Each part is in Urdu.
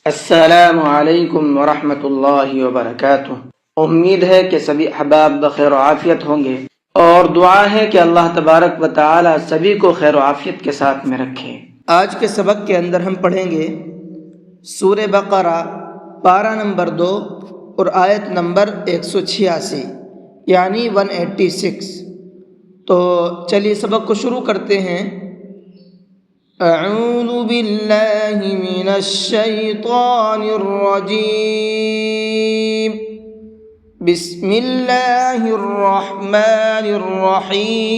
السلام علیکم ورحمۃ اللہ وبرکاتہ۔ امید ہے کہ سبھی احباب بخیر و عافیت ہوں گے، اور دعا ہے کہ اللہ تبارک و تعالی سبھی کو خیر و عافیت کے ساتھ میں رکھے۔ آج کے سبق کے اندر ہم پڑھیں گے سورہ بقرہ پارہ نمبر 2 اور آیت نمبر 186 یعنی 186۔ تو چلیے سبق کو شروع کرتے ہیں۔ اعوذ باللہ من الشیطان الرجیم، بسم اللہ الرحمن الرحیم۔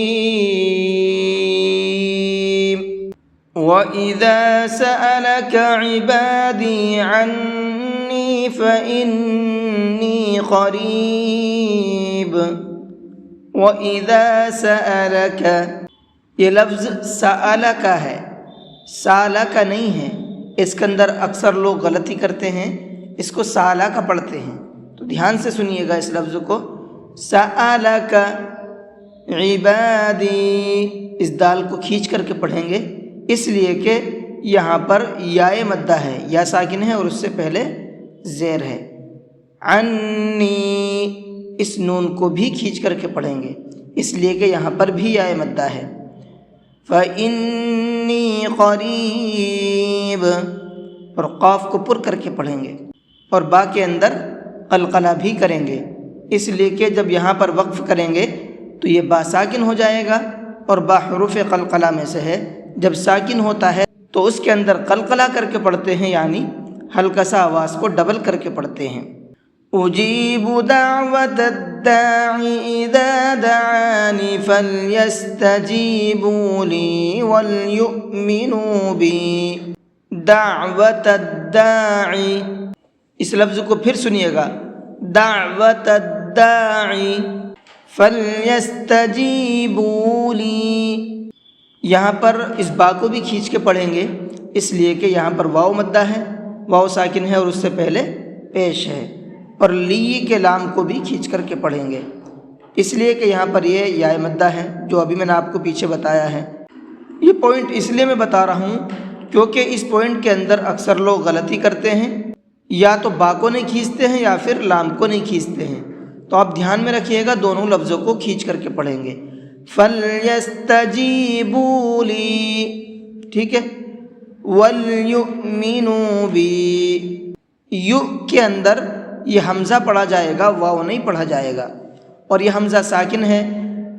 وَإِذَا سَأَلَكَ عِبَادِي عَنِّي فَإِنِّي قَرِيبٌ۔ وَإِذَا سَأَلَكَ، یہ لفظ سَأَلَكَ ہے، سَأَلَكَ نہیں ہے۔ اس کے اندر اکثر لوگ غلطی کرتے ہیں، اس کو سَأَلَكَ پڑھتے ہیں، تو دھیان سے سنیے گا اس لفظ کو۔ سَأَلَكَ عِبَادِي، اس دال کو کھینچ کر کے پڑھیں گے، اس لیے کہ یہاں پر یائے مدہ ہے، یا ساکن ہے اور اس سے پہلے زیر ہے۔ عنی، اس نون کو بھی کھینچ کر کے پڑھیں گے، اس لیے کہ یہاں پر بھی یائے مدہ ہے۔ فَإِنِّي قَرِیب، اور قاف کو پر کر کے پڑھیں گے، اور با کے اندر قلقلہ بھی کریں گے، اس لیے کہ جب یہاں پر وقف کریں گے تو یہ با ساکن ہو جائے گا، اور با حروف قلقلہ میں سے ہے۔ جب ساکن ہوتا ہے تو اس کے اندر قلقلہ کر کے پڑھتے ہیں، یعنی ہلکا سا آواز کو ڈبل کر کے پڑھتے ہیں۔ اجیب دعوت الداع اذا دعانی فلیستجیبوا لی ولیؤمنوا بی۔ دعوت الداع، اس لفظ کو پھر سنیے گا۔ دعوت الداع فلیستجیبوا لی، یہاں پر اس با کو بھی کھینچ کے پڑھیں گے، اس لیے کہ یہاں پر واو مدہ ہے، واو ساکن ہے اور اس سے پہلے پیش ہے، اور لی کے لام کو بھی کھینچ کر کے پڑھیں گے، اس لیے کہ یہاں پر یہ یائے مدہ ہے، جو ابھی میں نے آپ کو پیچھے بتایا ہے۔ یہ پوائنٹ اس لیے میں بتا رہا ہوں کیونکہ اس پوائنٹ کے اندر اکثر لوگ غلطی کرتے ہیں، یا تو با کو نہیں کھینچتے ہیں یا پھر لام کو نہیں کھینچتے ہیں، تو آپ دھیان میں رکھیے گا، دونوں لفظوں کو کھینچ کر کے پڑھیں گے۔ فَلْيَسْتَجِيبُوا لِي، ٹھیک ہے، وَلْيُؤْمِنُوا بِي، یو کے اندر یہ حمزہ پڑھا جائے گا، واو نہیں پڑھا جائے گا، اور یہ حمزہ ساکن ہے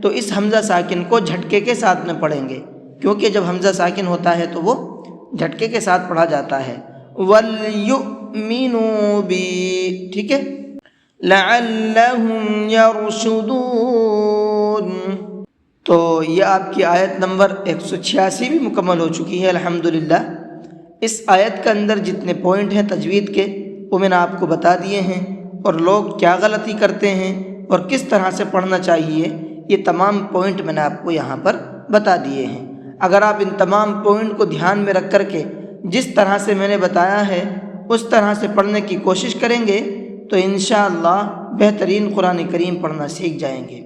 تو اس حمزہ ساکن کو جھٹکے کے ساتھ میں پڑھیں گے، کیونکہ جب حمزہ ساکن ہوتا ہے تو وہ جھٹکے کے ساتھ پڑھا جاتا ہے۔ وَلْيُؤْمِنُوا بِي، ٹھیک ہے، لَعَلَّهُمْ يَرْشُدُونَ۔ تو یہ آپ کی آیت نمبر 186 بھی مکمل ہو چکی ہے الحمدللہ۔ اس آیت کے اندر جتنے پوائنٹ ہیں تجوید کے، وہ میں نے آپ کو بتا دیے ہیں، اور لوگ کیا غلطی کرتے ہیں اور کس طرح سے پڑھنا چاہیے، یہ تمام پوائنٹ میں نے آپ کو یہاں پر بتا دیے ہیں۔ اگر آپ ان تمام پوائنٹ کو دھیان میں رکھ کر کے جس طرح سے میں نے بتایا ہے اس طرح سے پڑھنے کی کوشش کریں گے تو انشاءاللہ بہترین قرآن کریم پڑھنا سیکھ جائیں گے۔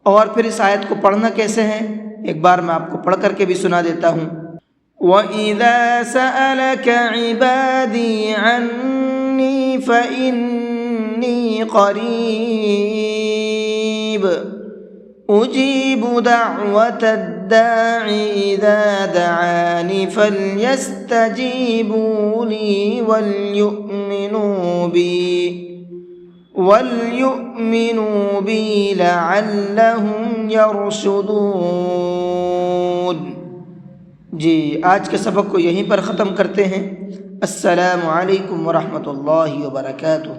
اور پھر اس آیت کو پڑھنا کیسے ہے، ایک بار میں آپ کو پڑھ کر کے بھی سنا دیتا ہوں۔ وَإِذَا سَأَلَكَ عِبَادِي عَنِّي فَإِنِّي قَرِيبٌ أُجِيبُ دَعْوَةَ الدَّاعِ إِذَا دَعَانِ فَلْيَسْتَجِيبُوا لِي وَلْيُؤْمِنُوا بِي لَعَلَّهُمْ يَرْشُدُونَ۔ جی، آج کے سبق کو یہیں پر ختم کرتے ہیں۔ السلام علیکم ورحمۃ اللہ وبرکاتہ۔